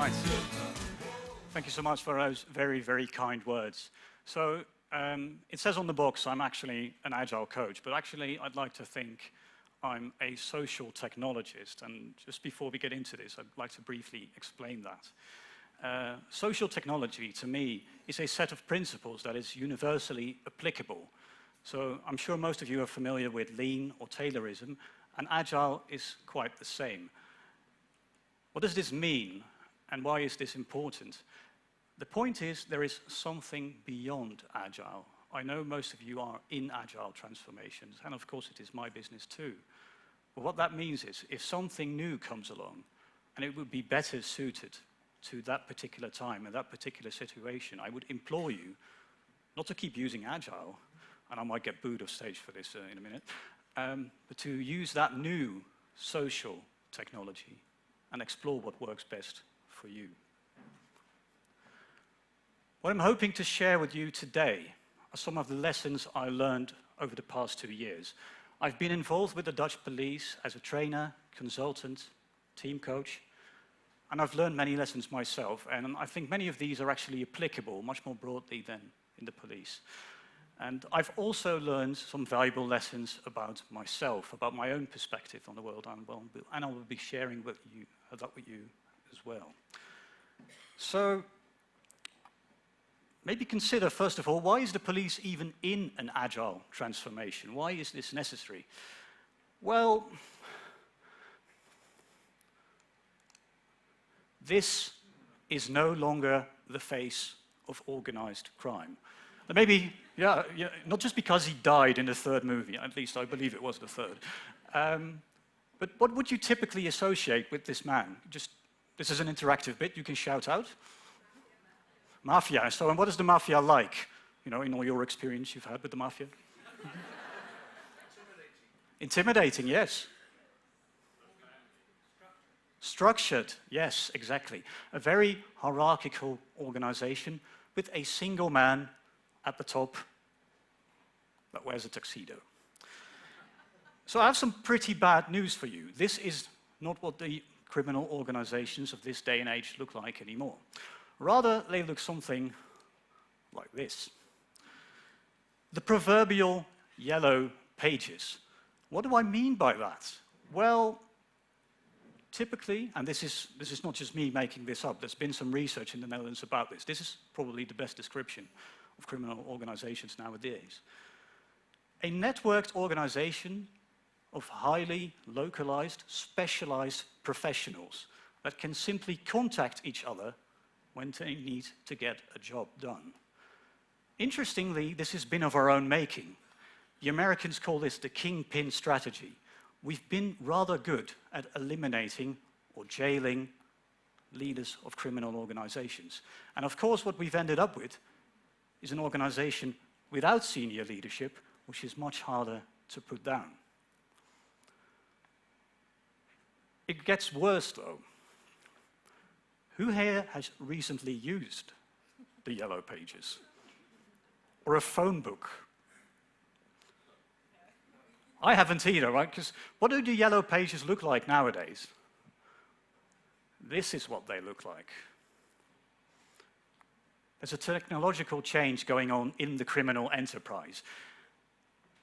Right. Thank you so much for those very, very kind words. So it says on the box I'm actually an Agile coach, but actually I'd like to think I'm a social technologist. And just before we get into this, I'd like to briefly explain that. Social technology, to me, is a set of principles that is universally applicable. So I'm sure most of you are familiar with Lean or Taylorism, and Agile is quite the same. What does this mean, and why is this important? The point is there is something beyond Agile. I know most of you are in Agile transformations, and of course it is my business too. But what that means is if something new comes along, and it would be better suited to that particular time and that particular situation, I would implore you not to keep using Agile, and I might get booed off stage for this in a minute, but to use that new social technology and explore what works best for you. What I'm hoping to share with you today are some of the lessons I learned over the past 2 years. I've been involved with the Dutch police as a trainer, consultant, team coach, and I've learned many lessons myself, and I think many of these are actually applicable much more broadly than in the police. And I've also learned some valuable lessons about myself, about my own perspective on the world, and I will be sharing that with you as well. So, maybe consider, first of all, why is the police even in an Agile transformation? Why is this necessary? Well, this is no longer the face of organized crime. Maybe, yeah, not just because he died in the third movie, at least I believe it was the third. But what would you typically associate with this man? This is an interactive bit, you can shout out. Mafia. So, and what is the mafia like? You know, in all your experience you've had with the mafia? Intimidating, yes. Structured, yes, exactly. A very hierarchical organization with a single man at the top that wears a tuxedo. So I have some pretty bad news for you. This is not what the criminal organizations of this day and age look like anymore. Rather, they look something like this. The proverbial yellow pages. What do I mean by that? Well, typically, and this is not just me making this up, there's been some research in the Netherlands about this. This is probably the best description of criminal organizations nowadays. A networked organization of highly localized, specialized professionals that can simply contact each other when they need to get a job done. Interestingly, this has been of our own making. The Americans call this the kingpin strategy. We've been rather good at eliminating or jailing leaders of criminal organizations. And of course, what we've ended up with is an organization without senior leadership, which is much harder to put down. It gets worse, though. Who here has recently used the yellow pages? Or a phone book? I haven't either, right? Because what do the yellow pages look like nowadays? This is what they look like. There's a technological change going on in the criminal enterprise.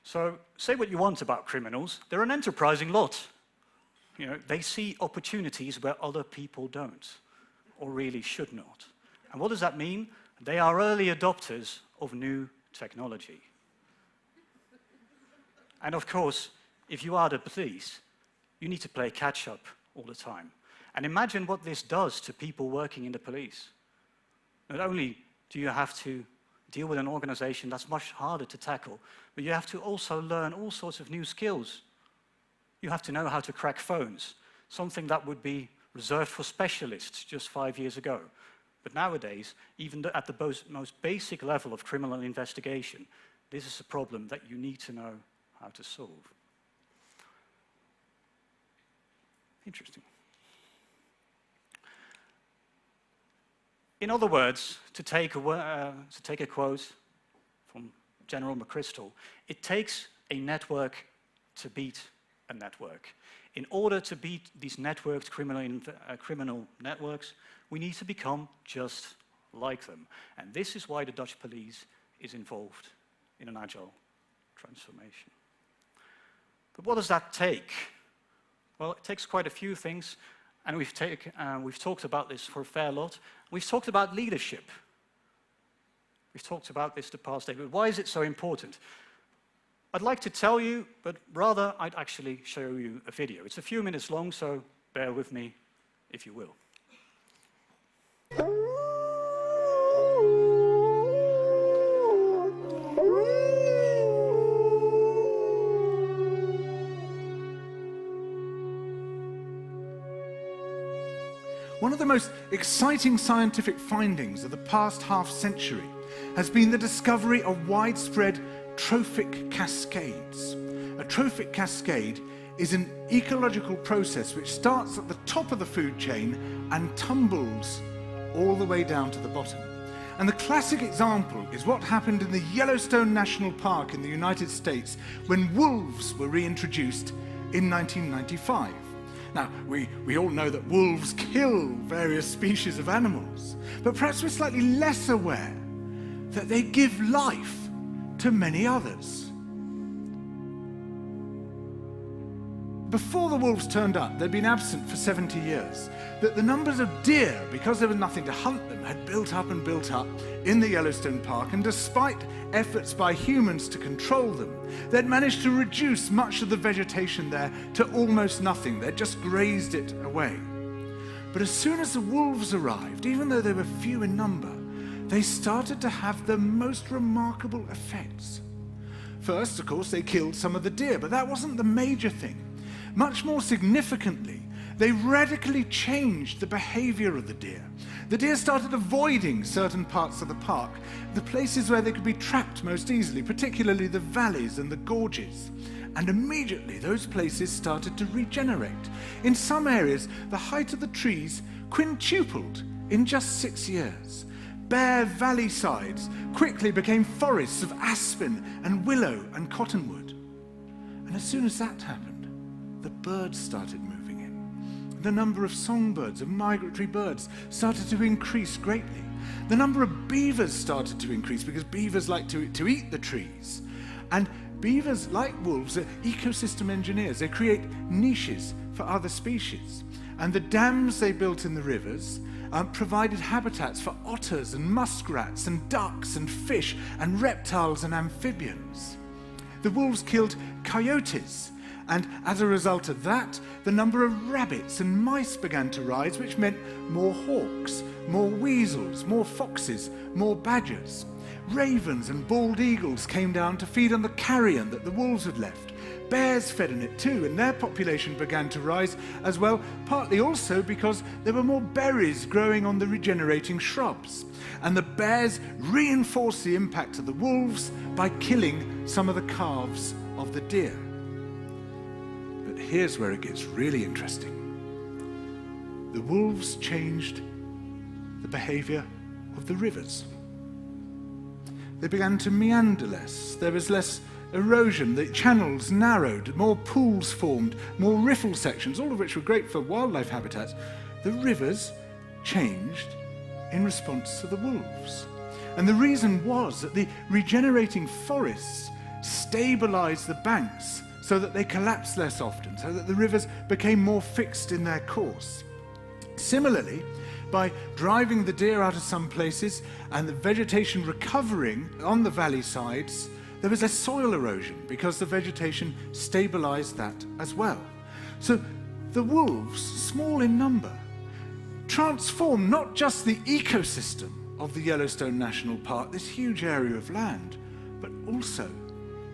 So say what you want about criminals, they're an enterprising lot. You know, they see opportunities where other people don't, or really should not. And what does that mean? They are early adopters of new technology. And of course, if you are the police, you need to play catch up all the time. And imagine what this does to people working in the police. Not only do you have to deal with an organization that's much harder to tackle, but you have to also learn all sorts of new skills. You have to know how to crack phones, something that would be reserved for specialists just 5 years ago. But nowadays, even at the most basic level of criminal investigation, this is a problem that you need to know how to solve. Interesting. In other words, to take a quote from General McChrystal, it takes a network to beat a network. In order to beat these networked criminal networks, we need to become just like them. And this is why the Dutch police is involved in an agile transformation. But what does that take? Well, it takes quite a few things, and we've talked about this for a fair lot. We've talked about leadership. We've talked about this the past day, but why is it so important? I'd like to tell you, but rather I'd actually show you a video. It's a few minutes long, so bear with me if you will. One of the most exciting scientific findings of the past half-century has been the discovery of widespread trophic cascades. A trophic cascade is an ecological process which starts at the top of the food chain and tumbles all the way down to the bottom. And the classic example is what happened in the Yellowstone National Park in the United States when wolves were reintroduced in 1995. Now, we all know that wolves kill various species of animals, but perhaps we're slightly less aware that they give life to many others. Before the wolves turned up, they'd been absent for 70 years, that the numbers of deer, because there was nothing to hunt them, had built up in the Yellowstone Park, and despite efforts by humans to control them, they'd managed to reduce much of the vegetation there to almost nothing. They'd just grazed it away. But as soon as the wolves arrived, even though they were few in number, they started to have the most remarkable effects. First, of course, they killed some of the deer, but that wasn't the major thing. Much more significantly, they radically changed the behavior of the deer. The deer started avoiding certain parts of the park, the places where they could be trapped most easily, particularly the valleys and the gorges. And immediately those places started to regenerate. In some areas, the height of the trees quintupled in just 6 years. Bare valley sides quickly became forests of aspen and willow and cottonwood. And as soon as that happened, the birds started moving in. The number of songbirds and migratory birds started to increase greatly. The number of beavers started to increase because beavers like to eat the trees. And beavers, like wolves, are ecosystem engineers. They create niches for other species. And the dams they built in the rivers provided habitats for otters and muskrats and ducks and fish and reptiles and amphibians. The wolves killed coyotes, and as a result of that, the number of rabbits and mice began to rise, which meant more hawks, more weasels, more foxes, more badgers. Ravens and bald eagles came down to feed on the carrion that the wolves had left. Bears fed on it too, and their population began to rise as well, partly also because there were more berries growing on the regenerating shrubs. And the bears reinforced the impact of the wolves by killing some of the calves of the deer. But here's where it gets really interesting. The wolves changed the behavior of the rivers. They began to meander less. There was less erosion. The channels narrowed. More pools formed. More riffle sections, all of which were great for wildlife habitats. The rivers changed in response to the wolves. And the reason was that the regenerating forests stabilized the banks so that they collapsed less often, so that the rivers became more fixed in their course. Similarly, by driving the deer out of some places and the vegetation recovering on the valley sides, there was less soil erosion because the vegetation stabilized that as well. So the wolves, small in number, transformed not just the ecosystem of the Yellowstone National Park, this huge area of land, but also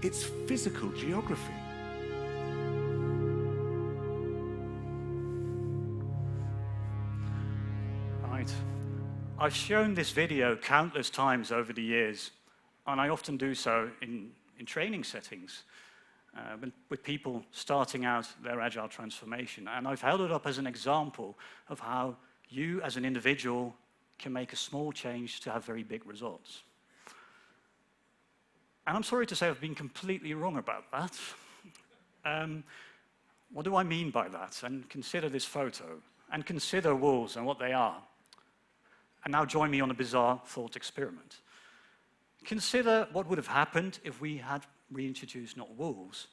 its physical geography. I've shown this video countless times over the years, and I often do so in training settings with people starting out their agile transformation. And I've held it up as an example of how you as an individual can make a small change to have very big results. And I'm sorry to say I've been completely wrong about that. What do I mean by that? And consider this photo, and consider wolves and what they are. And now join me on a bizarre thought experiment. Consider what would have happened if we had reintroduced not wolves,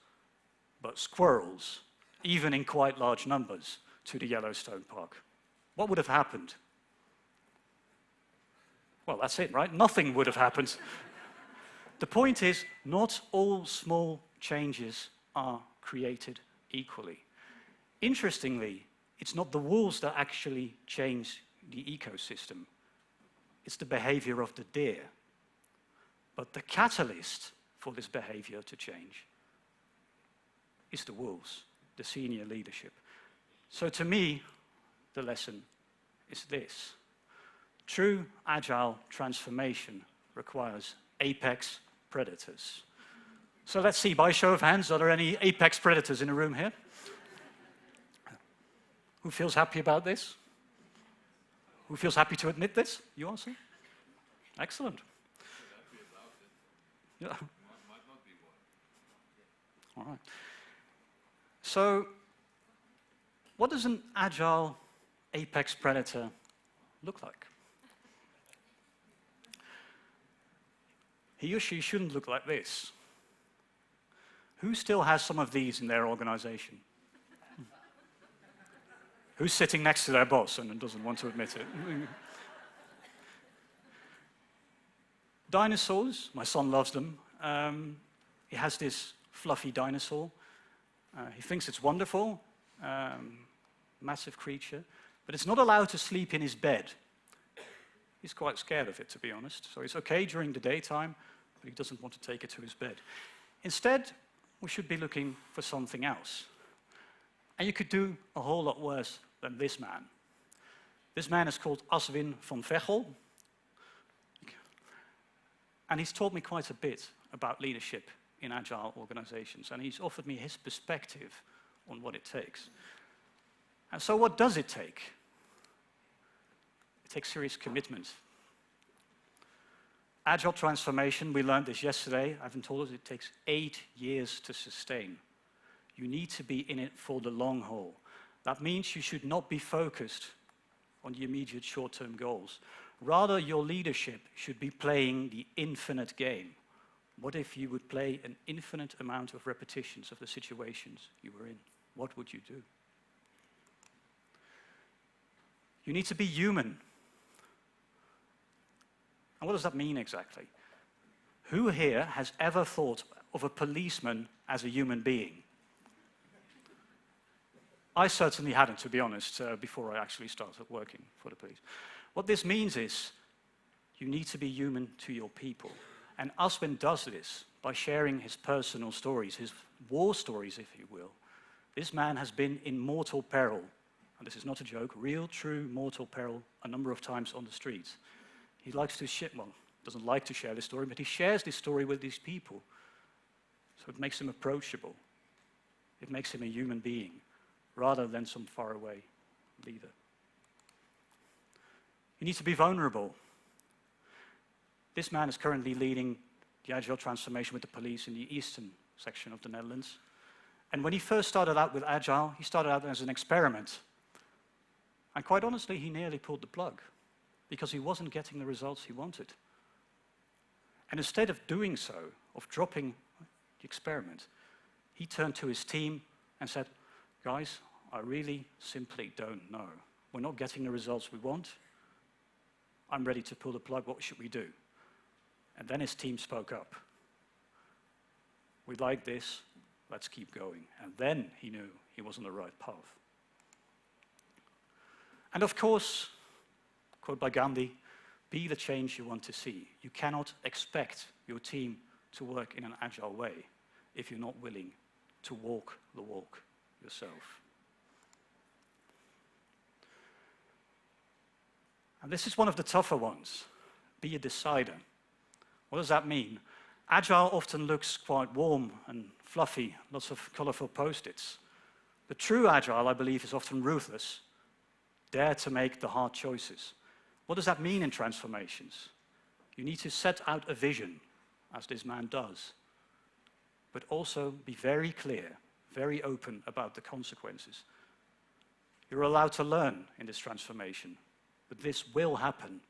but squirrels, even in quite large numbers, to the Yellowstone Park. What would have happened? Well, that's it, right? Nothing would have happened. The point is, not all small changes are created equally. Interestingly, it's not the wolves that actually change the ecosystem. It's the behavior of the deer. But the catalyst for this behavior to change is the wolves, the senior leadership. So to me, the lesson is this. True agile transformation requires apex predators. So let's see, by show of hands, are there any apex predators in the room here? Who feels happy about this? Who feels happy to admit this? You also? Excellent. Yeah. Might not be one. All right. So, what does an agile apex predator look like? He or she shouldn't look like this. Who still has some of these in their organization? Who's sitting next to their boss and doesn't want to admit it? Dinosaurs, my son loves them. He has this fluffy dinosaur. He thinks it's wonderful, massive creature, but it's not allowed to sleep in his bed. He's quite scared of it, to be honest. So it's okay during the daytime, but he doesn't want to take it to his bed. Instead, we should be looking for something else. And you could do a whole lot worse than this man. This man is called Aswin van Vechel. And he's taught me quite a bit about leadership in agile organizations. And he's offered me his perspective on what it takes. And so what does it take? It takes serious commitment. Agile transformation, we learned this yesterday, I haven't told us, it takes 8 years to sustain. You need to be in it for the long haul. That means you should not be focused on the immediate short-term goals. Rather, your leadership should be playing the infinite game. What if you would play an infinite amount of repetitions of the situations you were in? What would you do? You need to be human. And what does that mean exactly? Who here has ever thought of a policeman as a human being? I certainly hadn't, to be honest, before I actually started working for the police. What this means is you need to be human to your people. And Aswin does this by sharing his personal stories, his war stories, if you will. This man has been in mortal peril, and this is not a joke, real, true mortal peril a number of times on the streets. He likes to share, well, doesn't like to share this story, but he shares this story with these people. So it makes him approachable. It makes him a human being, rather than some faraway leader. You need to be vulnerable. This man is currently leading the agile transformation with the police in the eastern section of the Netherlands. And when he first started out with agile, he started out as an experiment. And quite honestly, he nearly pulled the plug because he wasn't getting the results he wanted. And instead of doing so, of dropping the experiment, he turned to his team and said, guys, I really simply don't know. We're not getting the results we want. I'm ready to pull the plug. What should we do? And then his team spoke up. We like this. Let's keep going. And then he knew he was on the right path. And of course, quote by Gandhi, be the change you want to see. You cannot expect your team to work in an agile way if you're not willing to walk the walk yourself. And this is one of the tougher ones. Be a decider. What does that mean? Agile often looks quite warm and fluffy, lots of colorful post-its. But true agile, I believe, is often ruthless. Dare to make the hard choices. What does that mean in transformations? You need to set out a vision, as this man does, but also be very clear, very open about the consequences. You're allowed to learn in this transformation, but this will happen,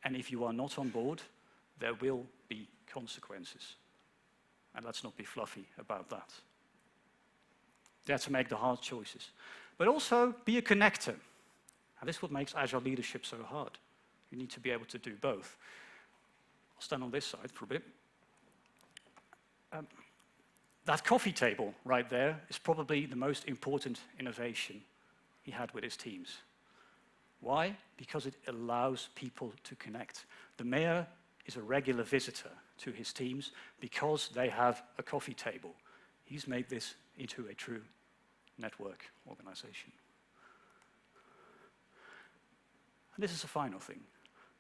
and if you are not on board, there will be consequences. And let's not be fluffy about that. Dare to make the hard choices. But also be a connector. And this is what makes Agile leadership so hard. You need to be able to do both. I'll stand on this side for a bit. That coffee table right there is probably the most important innovation he had with his teams. Why? Because it allows people to connect. The mayor is a regular visitor to his teams because they have a coffee table. He's made this into a true network organization. And this is the final thing.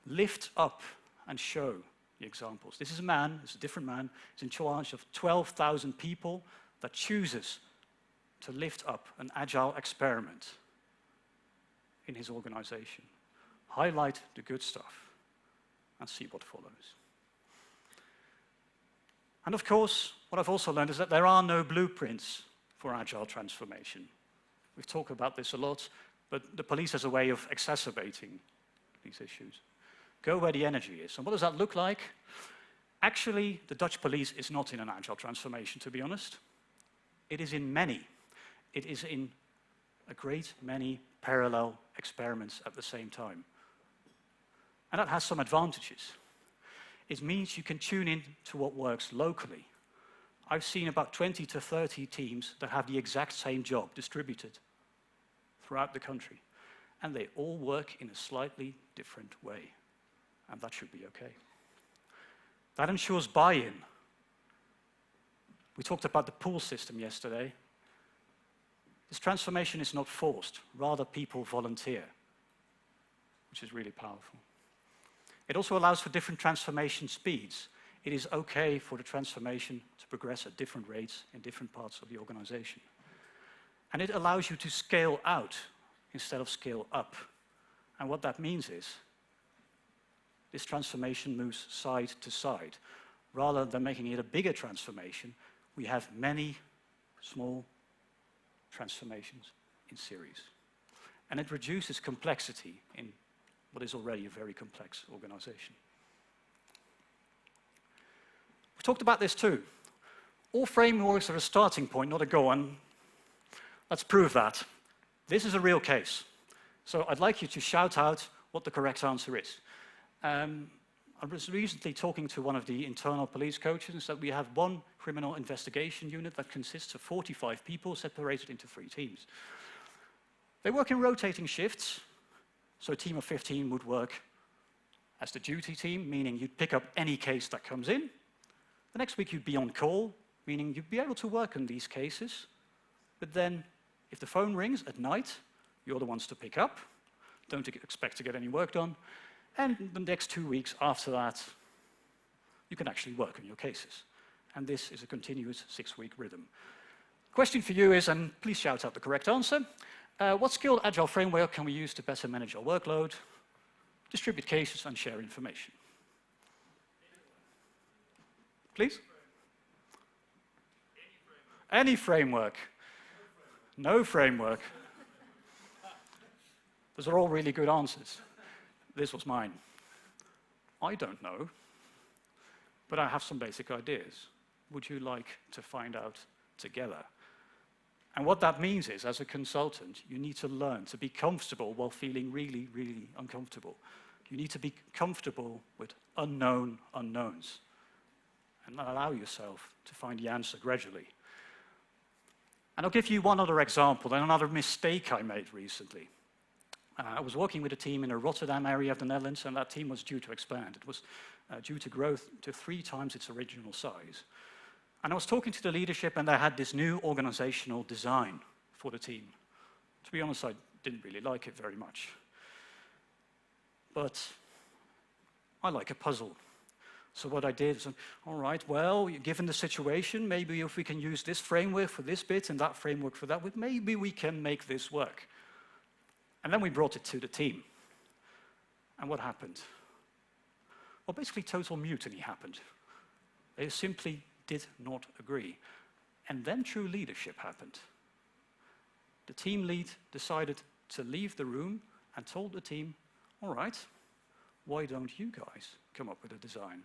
Lift up and show the examples. This is a man, it's a different man, he's in charge of 12,000 people that chooses to lift up an agile experiment in his organization. Highlight the good stuff and see what follows. And of course, what I've also learned is that there are no blueprints for agile transformation. We've talked about this a lot, but the police has a way of exacerbating these issues. Go where the energy is. And what does that look like? Actually, the Dutch police is not in an agile transformation, to be honest. It is in many. It is in a great many parallel experiments at the same time. And that has some advantages. It means you can tune in to what works locally. I've seen about 20 to 30 teams that have the exact same job distributed throughout the country. And they all work in a slightly different way. And that should be okay. That ensures buy-in. We talked about the pool system yesterday. This transformation is not forced, rather people volunteer, which is really powerful. It also allows for different transformation speeds. It is okay for the transformation to progress at different rates in different parts of the organization. And it allows you to scale out instead of scale up. And what that means is, this transformation moves side to side. Rather than making it a bigger transformation, we have many small transformations in series. And it reduces complexity in what is already a very complex organization. We talked about this too. All frameworks are a starting point, not a goal, and let's prove that. This is a real case. So I'd like you to shout out what the correct answer is. I was recently talking to one of the internal police coaches and said we have one criminal investigation unit that consists of 45 people separated into 3 teams. They work in rotating shifts, so a team of 15 would work as the duty team, meaning you'd pick up any case that comes in. The next week you'd be on call, meaning you'd be able to work on these cases, but then if the phone rings at night, you're the ones to pick up. Don't expect to get any work done. And the next 2 weeks after that, you can actually work on your cases. And this is a continuous 6-week rhythm. Question for you is, and please shout out the correct answer, what skilled agile framework can we use to better manage our workload, distribute cases, and share information? Please? Any framework. No framework. Those are all really good answers. This was mine. I don't know, but I have some basic ideas. Would you like to find out together? And what that means is, as a consultant, you need to learn to be comfortable while feeling really, really uncomfortable. You need to be comfortable with unknown unknowns and allow yourself to find the answer gradually. And I'll give you one other example and another mistake I made recently. I was working with a team in the Rotterdam area of the Netherlands, and that team was due to expand. It was due to growth to 3 times its original size. And I was talking to the leadership, and they had this new organizational design for the team. To be honest, I didn't really like it very much. But I like a puzzle. So what I did is, all right, well, given the situation, maybe if we can use this framework for this bit and that framework for that, maybe we can make this work. And then we brought it to the team. And what happened? Well, basically total mutiny happened. They simply did not agree. And then true leadership happened. The team lead decided to leave the room and told the team, all right, why don't you guys come up with a design?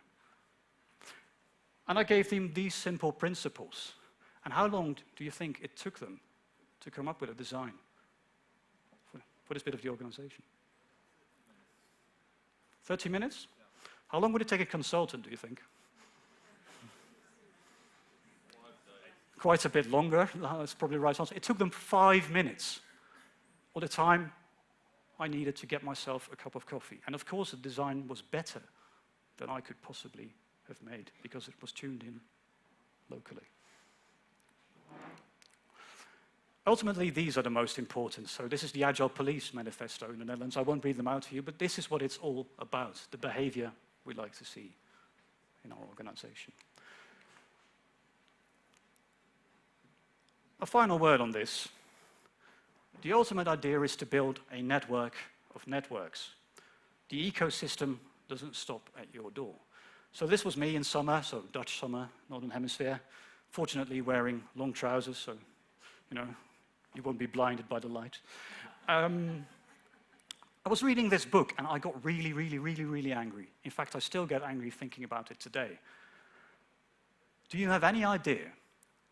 And I gave them these simple principles. And how long do you think it took them to come up with a design for this bit of the organization? 30 minutes? How long would it take a consultant, do you think? Quite a bit longer. That's probably the right answer. It took them 5 minutes, all the time I needed to get myself a cup of coffee. And of course, the design was better than I could possibly have made because it was tuned in locally. Ultimately, these are the most important. So this is the Agile Police Manifesto in the Netherlands. I won't read them out to you, but this is what it's all about, the behavior we like to see in our organization. A final word on this. The ultimate idea is to build a network of networks. The ecosystem doesn't stop at your door. So this was me in summer, so Dutch summer, Northern Hemisphere, fortunately wearing long trousers, so you won't be blinded by the light. I was reading this book and I got really, really, really, really angry. In fact, I still get angry thinking about it today. Do you have any idea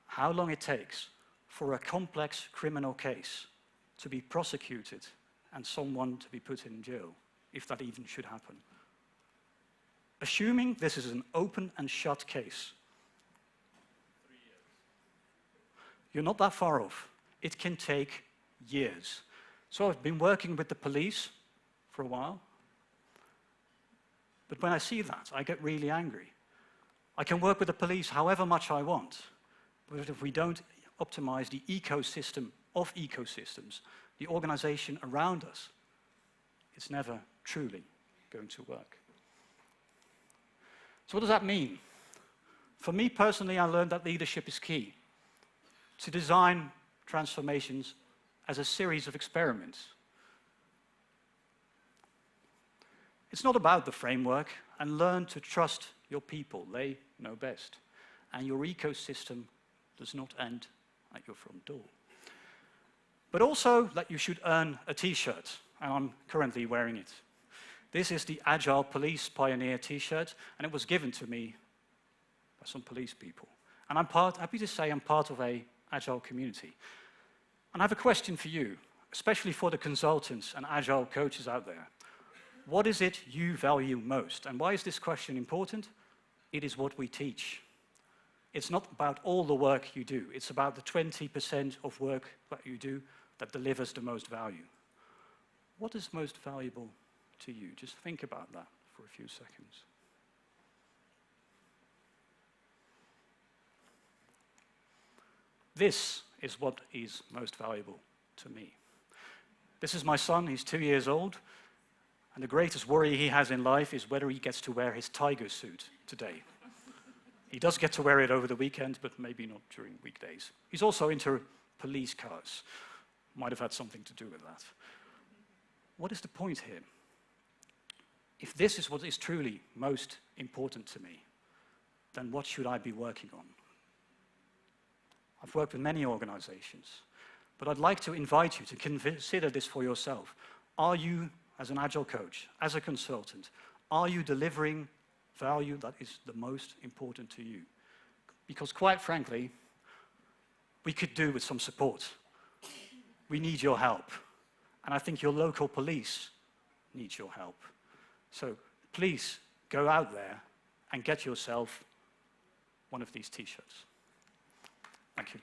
how long it takes for a complex criminal case to be prosecuted and someone to be put in jail, if that even should happen? Assuming this is an open and shut case. 3 years. You're not that far off. It can take years. So I've been working with the police for a while, but when I see that, I get really angry. I can work with the police however much I want, but if we don't optimize the ecosystem of ecosystems, the organization around us, it's never truly going to work. So what does that mean? For me personally, I learned that leadership is key. To design transformations as a series of experiments. It's not about the framework, and learn to trust your people. They know best. And your ecosystem does not end at your front door. But also that you should earn a t-shirt, and I'm currently wearing it. This is the Agile Police Pioneer t-shirt, and it was given to me by some police people. And I'm happy to say I'm part of a Agile community. And I have a question for you, especially for the consultants and Agile coaches out there. What is it you value most? And why is this question important? It is what we teach. It's not about all the work you do. It's about the 20% of work that you do that delivers the most value. What is most valuable to you? Just think about that for a few seconds. This is what is most valuable to me. This is my son, he's 2 years old, and the greatest worry he has in life is whether he gets to wear his tiger suit today. He does get to wear it over the weekend, but maybe not during weekdays. He's also into police cars. Might have had something to do with that. What is the point here? If this is what is truly most important to me, then what should I be working on? I've worked with many organizations, but I'd like to invite you to consider this for yourself. Are you, as an Agile coach, as a consultant, are you delivering value that is the most important to you? Because quite frankly, we could do with some support. We need your help. And I think your local police needs your help. So please go out there and get yourself one of these t-shirts. Thank you.